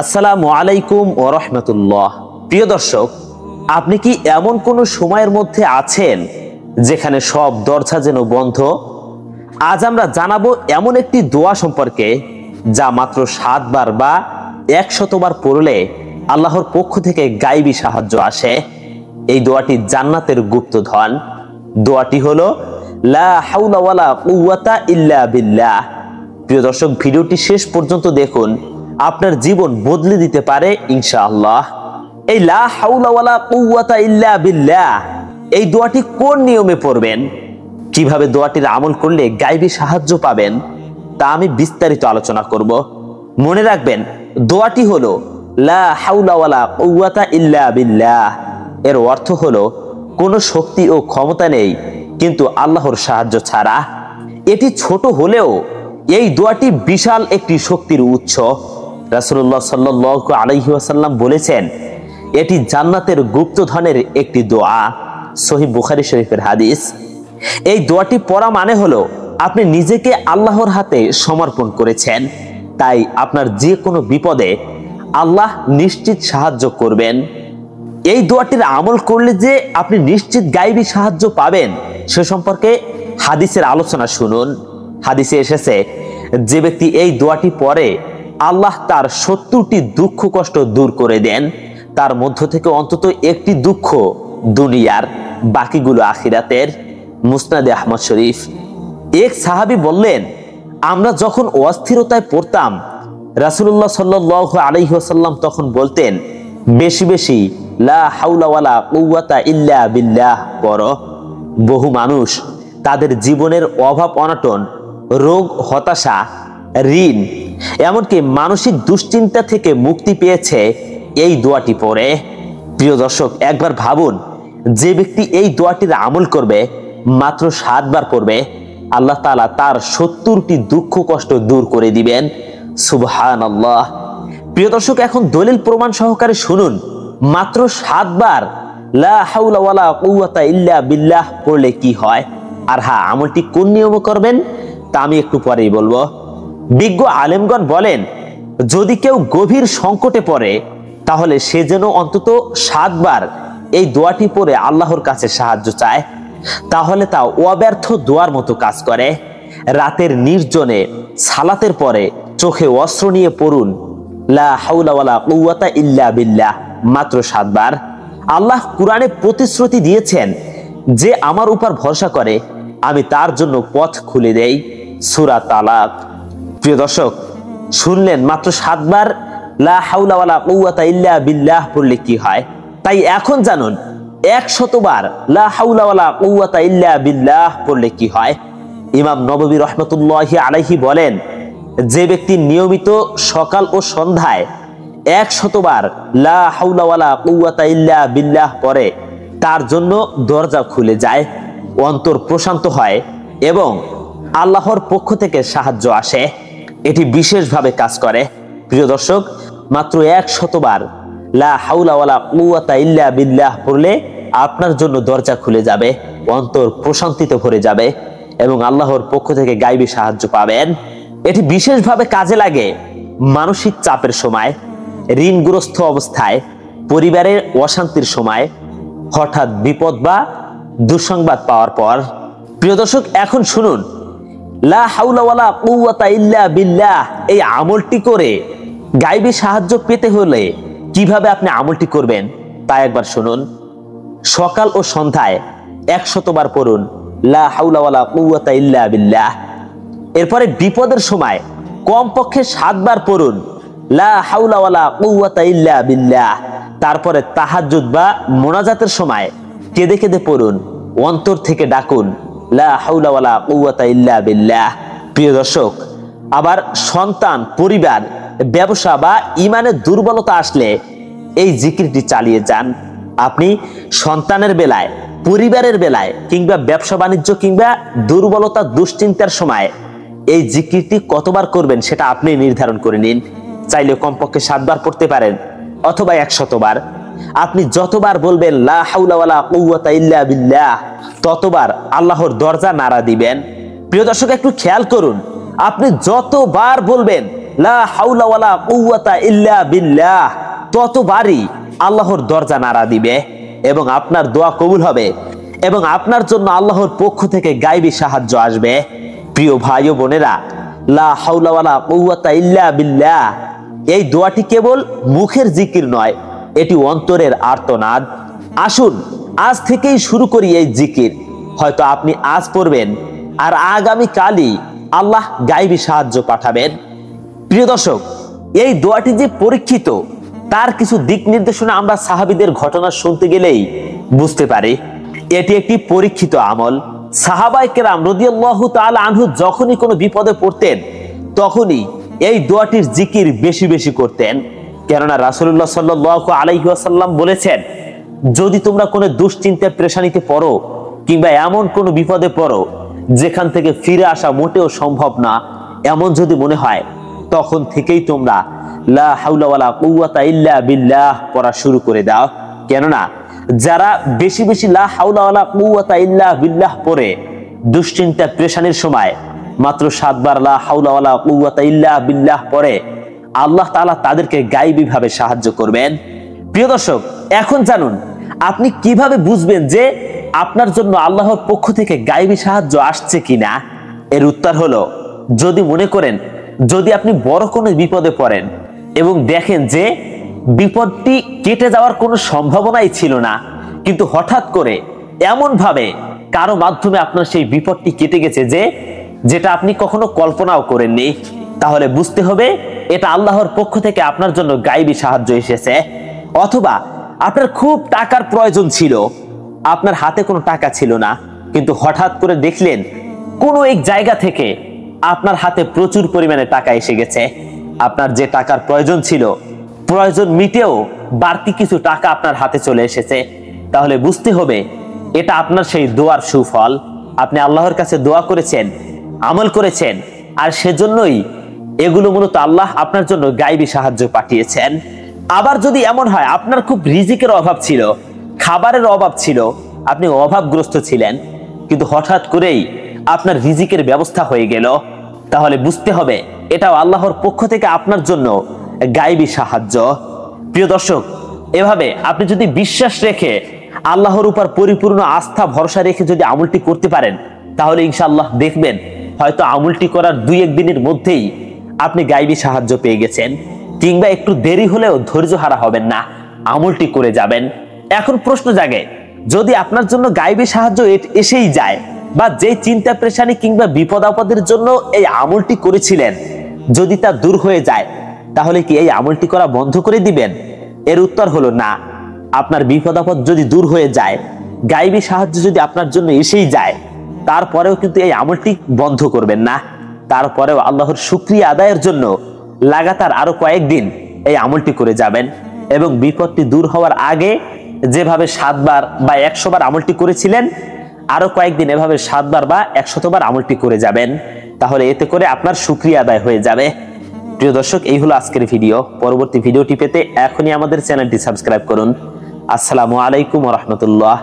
আসসালামু আলাইকুম ওয়া রাহমাতুল্লাহ। প্রিয় দর্শক, আপনি কি এমন কোন সময়ের মধ্যে আছেন যেখানে সব দরজা যেন বন্ধ? আজ আমরা জানাবো এমন একটি দোয়া সম্পর্কে যা মাত্র 7 বার বা 100 বার পড়লে আল্লাহর পক্ষ থেকে গায়েবী সাহায্য আসে। এই দোয়াটি জান্নাতের গুপ্তধন। দোয়াটি হলো লা হাওলা ওয়ালা কুওয়াতা ইল্লা বিল্লাহ। প্রিয় দর্শক, ভিডিওটি শেষ পর্যন্ত দেখুন, আপনার জীবন বদলে দিতে পারে ইনশাআল্লাহ। এই লা হাওলা ওয়ালা কুওয়াতা ইল্লা বিল্লাহ এই দোয়াটি কোন নিয়মে পড়বেন, কিভাবে দোয়াটির আমল করলে গায়েবী সাহায্য পাবেন, তা আমি বিস্তারিত আলোচনা করব। মনে রাখবেন, দোয়াটি হলো লা হাওলা ওয়ালা কুওয়াতা ইল্লা বিল্লাহ। এর অর্থ হলো কোনো শক্তি ও ক্ষমতা নেই কিন্তু আল্লাহর সাহায্য ছাড়া। এটি ছোট হলেও এই দোয়াটি বিশাল একটি শক্তির উৎস। রাসূলুল্লাহ সাল্লাল্লাহু আলাইহি ওয়াসাল্লাম বলেছেন, এটি জান্নাতের গুপ্তধনের একটি দোয়া। সহিহ বুখারী শরীফের হাদিস। এই দোয়াটি পড়া মানে হলো আপনি নিজেকে আল্লাহর হাতে সমর্পণ করেছেন, তাই আপনার যে কোনো বিপদে আল্লাহ নিশ্চিত সাহায্য করবেন। এই দোয়াটির আমল করলে যে আপনি নিশ্চিত গায়েবী সাহায্য পাবেন সে সম্পর্কে হাদিসের আলোচনা শুনুন। হাদিসে এসেছে, যে ব্যক্তি এই দোয়াটি পড়ে আল্লাহ তার 70টি দুঃখ কষ্ট দূর করে দেন। তার মধ্য থেকে অন্তত একটি দুঃখ দুনিয়ার, বাকিগুলো আখিরাতের। মুসনাদে আহমদ শরীফ। এক সাহাবী বললেন, আমরা যখন অস্থিরতায় পড়তাম রাসূলুল্লাহ সাল্লাল্লাহু আলাইহি ওয়াসাল্লাম তখন বলতেন, বেশি বেশি লা হাওলা ওয়ালা কুওয়াতা ইল্লা বিল্লাহ পড়ো। বহু মানুষ তাদের জীবনের অভাব অনটন, রোগ, হতাশা, ঋণ, এমনকি মানসিক দুশ্চিন্তা থেকে মুক্তি পেয়েছে এই দোয়াটি পড়ে। প্রিয় দর্শক, একবার ভাবুন, যে ব্যক্তি এই দোয়াটির আমল করবে, মাত্র 7 বার পড়বে, আল্লাহ তাআলা তার 70টি দুঃখ কষ্ট দূর করে দিবেন। সুবহানাল্লাহ। প্রিয় দর্শক, এখন দলিল প্রমাণ সহকারে শুনুন, মাত্র 7 বার লা হাওলা ওয়ালা কুওয়াতা ইল্লা বিল্লাহ পড়লে কি হয়। আর হ্যাঁ, আমলটি কোন নিয়মে করবেন তা আমি একটু পরেই বলবো। বিজ্ঞ আলেমগণ বলেন, যদি কেউ গভীর সংকটে পড়ে তাহলে সে যেন অন্তত 7 বার এই দোয়াটি পড়ে আল্লাহর কাছে সাহায্য চায়, তাহলে তা অব্যর্থ দোয়ার মতো কাজ করে। রাতের নির্জনে সালাতের পরে চোখে অস্ত্র নিয়ে পড়ুন লা হাওলা ওয়ালা কুওয়াতা ইল্লা বিল্লাহ মাত্র 7 বার। আল্লাহ কুরআনে প্রতিশ্রুতি দিয়েছেন, যে আমার উপর ভরসা করে আমি তার জন্য পথ খুলে দেই। সূরা তালাক। প্রিয় দর্শক, শুনলেন, মাত্র 7 বার লা হাওলা ওয়ালা কুওয়াতা ইল্লা বিল্লাহ পড়লে কি হয়। তাই এখন জানুন, 100 বার লা হাওলা ওয়ালা কুওয়াতা ইল্লা বিল্লাহ পড়লে কি হয়। ইমাম নববী রাহমাতুল্লাহি আলাইহি বলেন, যে ব্যক্তি নিয়মিত সকাল ও সন্ধ্যায় 100 বার লা হাওলা ওয়ালা কুওয়াতা ইল্লা বিল্লাহ পড়ে, তার জন্য দরজা খুলে যায়, অন্তর প্রশান্ত হয় এবং আল্লাহর পক্ষ থেকে সাহায্য আসে। এটি বিশেষভাবে কাজ করে। প্রিয় দর্শক, মাত্র 100 বার লা হাওলা ওয়ালা কুওয়াতা ইল্লা বিল্লাহ পড়লে আপনার জন্য দরজা খুলে যাবে, অন্তর প্রশান্তিতে ভরে যাবে এবং আল্লাহর পক্ষ থেকে গায়েবী সাহায্য পাবেন। এটি বিশেষভাবে কাজে লাগে মানসিক চাপের সময়, ঋণগ্রস্ত অবস্থায়, পরিবারের অশান্তির সময়, হঠাৎ বিপদ বা দুঃসংবাদ পাওয়ার পর। প্রিয় দর্শক, এখন শুনুন, লা হাওলা ওয়ালা কুওয়াতা ইল্লা বিল্লাহ এই আমলটি করে গায়েবী সাহায্য পেতে হলে কিভাবে আপনি আমলটি করবেন তা একবার শুনুন। সকাল ও সন্ধ্যায় 100 বার পড়ুন লা হাওলা ওয়ালা কুওয়াতা ইল্লা বিল্লাহ। এরপরে বিপদের সময় কমপক্ষে 7 বার পড়ুন লা হাওলা ওয়ালা কুওয়াতা ইল্লা বিল্লাহ। তারপরে তাহাজ্জুদ বা মোনাজাতের সময় কেঁদে কেঁদে পড়ুন, অন্তর থেকে ডাকুন লা হাওলা ওয়ালা কুওয়াতা ইল্লা বিল্লাহ। প্রিয় দর্শক, আবার সন্তান, পরিবার, ব্যবসা বা ঈমানের দুর্বলতা আসলে এই জিকিরটি চালিয়ে যান। আপনি সন্তানের বেলায়, পরিবারের বেলায় কিংবা ব্যবসা বাণিজ্য কিংবা দুর্বলতা, দুশ্চিন্তার সময় এই জিকিরটি কতবার করবেন সেটা আপনি নির্ধারণ করে নিন। চাইলে কমপক্ষে 7 বার পড়তে পারেন অথবা 100 বার। আপনি যতবার বলবেন লা হাওলা ওয়ালা কুওয়াতা ইল্লা বিল্লাহ, ততবার আল্লাহর দরজা নাড়া দিবেন। প্রিয় দর্শক, একটু খেয়াল করুন, আপনি যতবার বলবেন লা হাওলা ওয়ালা কুওয়াতা ইল্লা বিল্লাহ, ততবারই আল্লাহর দরজা নাড়া দিবে এবং আপনার দোয়া কবুল হবে এবং আপনার জন্য আল্লাহর পক্ষ থেকে গায়বী সাহায্য আসবে। প্রিয় ভাই ও বোনেরা, লা হাওলা ওয়ালা কুওয়াতা ইল্লা বিল্লাহ এই দোয়াটি কেবল মুখের জিকির নয়, এটি অন্তরের আর্তনাদ। আসুন আজ থেকেই শুরু করি এই জিকির। হয়তো আপনি আজ পড়বেন আর আগামী কালই আল্লাহ গায়বী সাহায্য পাঠাবেন। প্রিয় দর্শক, এই দোয়াটি যে পরীক্ষিত তার কিছু দিক নির্দেশনা আমরা সাহাবীদের ঘটনা শুনতে গেলেই বুঝতে পারি। এটি একটি পরীক্ষিত আমল। সাহাবায়ে কেরাম রাদিয়াল্লাহু তাআলা আনহু যখনই কোনো বিপদে পড়তেন তখনই এই দোয়াটির জিকির বেশি বেশি করতেন। কেননা রাসূলুল্লাহ সাল্লাল্লাহু আলাইহি ওয়াসাল্লাম বলেছেন, যদি তোমরা কোনো দুশ্চিন্তা পেরেশানিতে পড়ো কিংবা এমন কোনো বিপদে পড়ো যেখান থেকে ফিরে আসা মোটেও সম্ভব না, এমন যদি মনে হয়, তখন থেকেই তোমরা লা হাওলা ওয়ালা কুওয়াতা ইল্লা বিল্লাহ পড়া শুরু করে দাও। কেননা যারা বেশি বেশি লা হাওলা ওয়ালা কুওয়াতা ইল্লা বিল্লাহ পড়ে দুশ্চিন্তা পেরেশানির সময় মাত্র 7 বার লা হাওলা ওয়ালা কুওয়াতা ইল্লা বিল্লাহ পড়ে, আল্লাহ তাআলা তাদেরকে গায়বী ভাবে সাহায্য করবেন। প্রিয় দর্শক, এখন জানুন আপনি কিভাবে বুঝবেন যে আপনার জন্য আল্লাহর পক্ষ থেকে গায়বী সাহায্য আসছে কিনা। এর উত্তর হলো, যদি মনে করেন যদি আপনি বড় কোনো বিপদে পড়েন এবং দেখেন যে বিপদটি কেটে যাওয়ার কোনো সম্ভাবনাই ছিল না, কিন্তু হঠাৎ করে এমন ভাবে কারো মাধ্যমে আপনার সেই বিপদটি কেটে গেছে যেটা আপনি কখনো কল্পনাও করেননি, তাহলে বুঝতে হবে এটা আল্লাহর পক্ষ থেকে আপনার জন্য গায়বী সাহায্য এসেছে। অথবা আপনার খুব টাকার প্রয়োজন ছিল, আপনার হাতে কোনো টাকা ছিল না, কিন্তু হঠাৎ করে দেখলেন কোনো এক জায়গা থেকে আপনার হাতে প্রচুর পরিমাণে টাকা এসে গেছে। আপনার যে টাকার প্রয়োজন ছিল, প্রয়োজন মিটেও বাড়তি কিছু টাকা আপনার হাতে চলে এসেছে, তাহলে বুঝতে হবে এটা আপনার সেই দোয়ার সুফল। আপনি আল্লাহর কাছে দোয়া করেছেন, আমল করেছেন, আর সেজন্যই এগুলো মূলত আল্লাহ আপনার জন্য গায়বী সাহায্য পাঠিয়েছেন। আবার যদি এমন হয় আপনার খুব রিজিকের অভাব ছিল, খাবারের অভাব ছিল, আপনি অভাবগ্রস্ত ছিলেন, কিন্তু হঠাৎ করেই আপনার রিজিকের ব্যবস্থা হয়ে গেল, তাহলে বুঝতে হবে এটাও আল্লাহর পক্ষ থেকে আপনার জন্য গায়বী সাহায্য। প্রিয় দর্শক, এভাবে আপনি যদি বিশ্বাস রেখে আল্লাহর উপর পরিপূর্ণ আস্থা ভরসা রেখে যদি আমলটি করতে পারেন, তাহলে ইনশাআল্লাহ দেখবেন হয়তো আমলটি করার 2-1 দিনের মধ্যেই আপনি গায়বী সাহায্য পেয়ে গেছেন, কিংবা একটু দেরি হলেও ধৈর্য হারা হবেন না, আমলটি করে যাবেন। এখন প্রশ্ন জাগে, যদি আপনার জন্য গায়বী সাহায্য এসেই যায়, বা যে চিন্তা পেরেশানি কিংবা বিপদ আপদের জন্য এই আমলটি করেছিলেন যদি তা দূর হয়ে যায়, তাহলে কি এই আমলটি করা বন্ধ করে দিবেন? এর উত্তর হলো না। আপনার বিপদ আপদ যদি দূর হয়ে যায়, গায়বী সাহায্য যদি আপনার জন্য এসেই যায়, তারপরেও কিন্তু এই আমলটি বন্ধ করবেন না। তারপরেও আল্লাহর শুকরিয়া আদায়ের জন্য লাগাতার আরো কয়েকদিন এই আমলটি করে যাবেন এবং বিপদটি দূর হওয়ার আগে যেভাবে 7 বার বা 100 বার আমলটি করেছিলেন, আরো কয়েকদিন এভাবে 7 বার বা 100 বার আমলটি করে যাবেন, তাহলে এতে করে আপনার শুকরিয়া আদায় হয়ে যাবে। প্রিয় দর্শক, এই হলো আজকের ভিডিও। পরবর্তী ভিডিওটি পেতে এখনই আমাদের চ্যানেলটি সাবস্ক্রাইব করুন। আসসালামু আলাইকুম ওয়া রাহমাতুল্লাহ।